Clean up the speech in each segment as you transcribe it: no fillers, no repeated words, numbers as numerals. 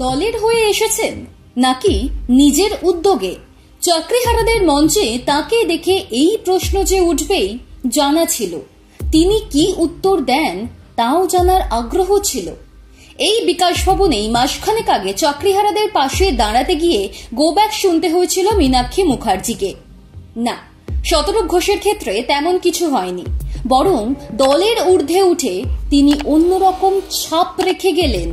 দলের হয়ে এসেছেন নাকি নিজের উদ্যোগে? চাকরিহারাদের মঞ্চে তাকে দেখে এই প্রশ্ন যে উঠবেই জানা ছিল। তিনি কি উত্তর দেন তাও জানার আগ্রহ ছিল। এই বিকাশ ভবনেই মাসখানেক আগে চাকরিহারাদের পাশে দাঁড়াতে গিয়ে গোব্যাক শুনতে হয়েছিল মীনাক্ষী মুখার্জিকে। না, শতরূপ ঘোষের ক্ষেত্রে তেমন কিছু হয়নি, বরং দলের ঊর্ধ্বে উঠে তিনি অন্যরকম ছাপ রেখে গেলেন।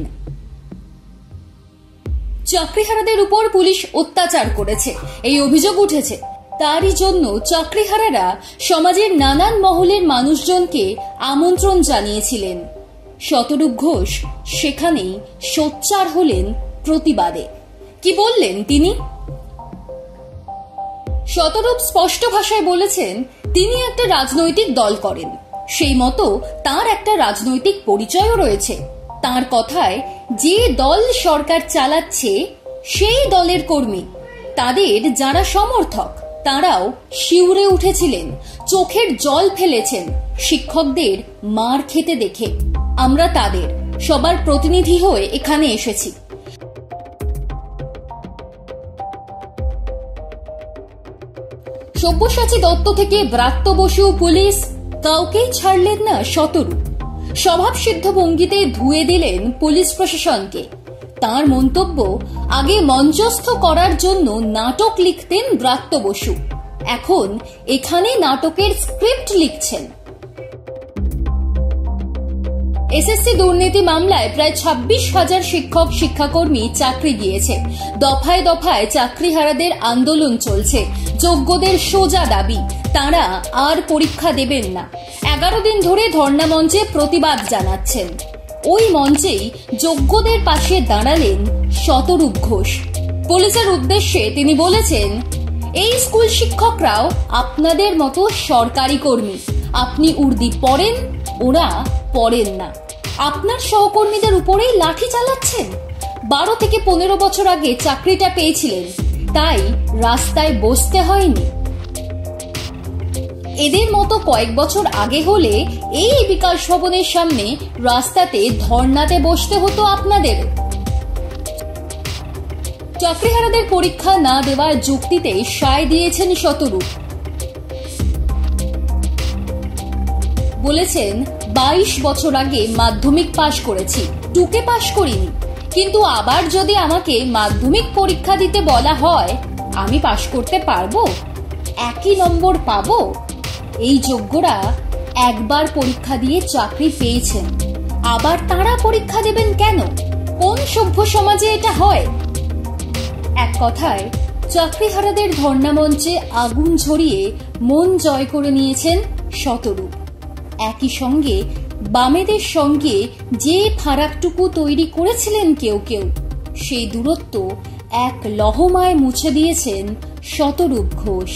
চাকরিহারাদের উপর পুলিশ অত্যাচার করেছে এই অভিযোগ উঠেছে। তারই জন্য চাকরিহারারা সমাজের নানান মহলের মানুষজনকে আমন্ত্রণ জানিয়েছিলেন। শতরূপ ঘোষ সেখানেই সোচ্চার হলেন প্রতিবাদে। কি বললেন তিনি? শতরূপ স্পষ্ট ভাষায় বলেছেন তিনি একটা রাজনৈতিক দল করেন, সেই মতো তার একটা রাজনৈতিক পরিচয়ও রয়েছে। তার কথায়, যে দল সরকার চালাচ্ছে সেই দলের কর্মী, তাদের যারা সমর্থক তারাও শিউরে উঠেছিলেন, চোখের জল ফেলেছেন শিক্ষকদের মার খেতে দেখে। আমরা তাদের সবার প্রতিনিধি হয়ে এখানে এসেছি। সব্যসাচী দত্ত থেকে ব্রাত্য বসু, পুলিশ কাউকেই ছাড়লেন না শতরূপ। স্বভাবসিদ্ধ ভঙ্গিতে ধুয়ে দিলেন পুলিশ প্রশাসনকে। তার মন্তব্য, আগে মঞ্চস্থ করার জন্য নাটক লিখতেন ব্রাত্য বসু, এখন এখানে নাটকের স্ক্রিপ্ট লিখছেন। এসএসসি দুর্নীতি মামলায় প্রায় 26,000 শিক্ষক শিক্ষাকর্মী চাকরি গিয়েছে। দফায় দফায় চাকরিহারাদের আন্দোলন চলছে। যোগ্যদের সোজা দাবি, তারা আর পরীক্ষা দেবেন না। 11 দিন ধরে ধর্ণা মঞ্চে প্রতিবাদ জানাচ্ছেন। ওই মঞ্চেই যোগ্যদের পাশে দাঁড়ালেন শতরূপ ঘোষ। পুলিশের উদ্দেশ্যে তিনি বলেছেন, এই স্কুল শিক্ষকরাও আপনাদের মতো সরকারি কর্মী। আপনি উর্দি পড়েন, ওরা পড়েন না। আপনার সহকর্মীদের উপরেই লাঠি চালাচ্ছেন। 12 থেকে 15 বছর আগে চাকরিটা পেয়েছিলেন, তাই রাস্তায় বসতে হয়নি। এদের মতো কয়েক বছর আগে হলে এই বিকাশ ভবনের সামনে রাস্তাতে ধর্নাতে বসতে হতো আপনাদের। চাকরিহারাদের পরীক্ষা না দেওয়ার যুক্তিতে সায় দিয়েছেন শতরূপ। বলেছেন, 22 বছর আগে মাধ্যমিক পাশ করেছি, টুকে পাশ করিনি। কিন্তু আবার যদি আমাকে মাধ্যমিক পরীক্ষা দিতে বলা হয়, আমি পাশ করতে পারবো? একই নম্বর পাবো? এই যোগ্যরা একবার পরীক্ষা দিয়ে চাকরি পেয়েছেন, আবার তারা পরীক্ষা দেবেন কেন? কোন সভ্য সমাজে এটা হয়? এক কথায়, চাকরিহারাদের ধর্ণা মঞ্চে আগুন ঝরিয়ে মন জয় করে নিয়েছেন শতরূপ। একই সঙ্গে বামেদের সঙ্গে যে ফারাকটুকু তৈরি করেছিলেন কেউ কেউ, সেই দূরত্ব এক লহমায় মুছে দিয়েছেন শতরূপ ঘোষ।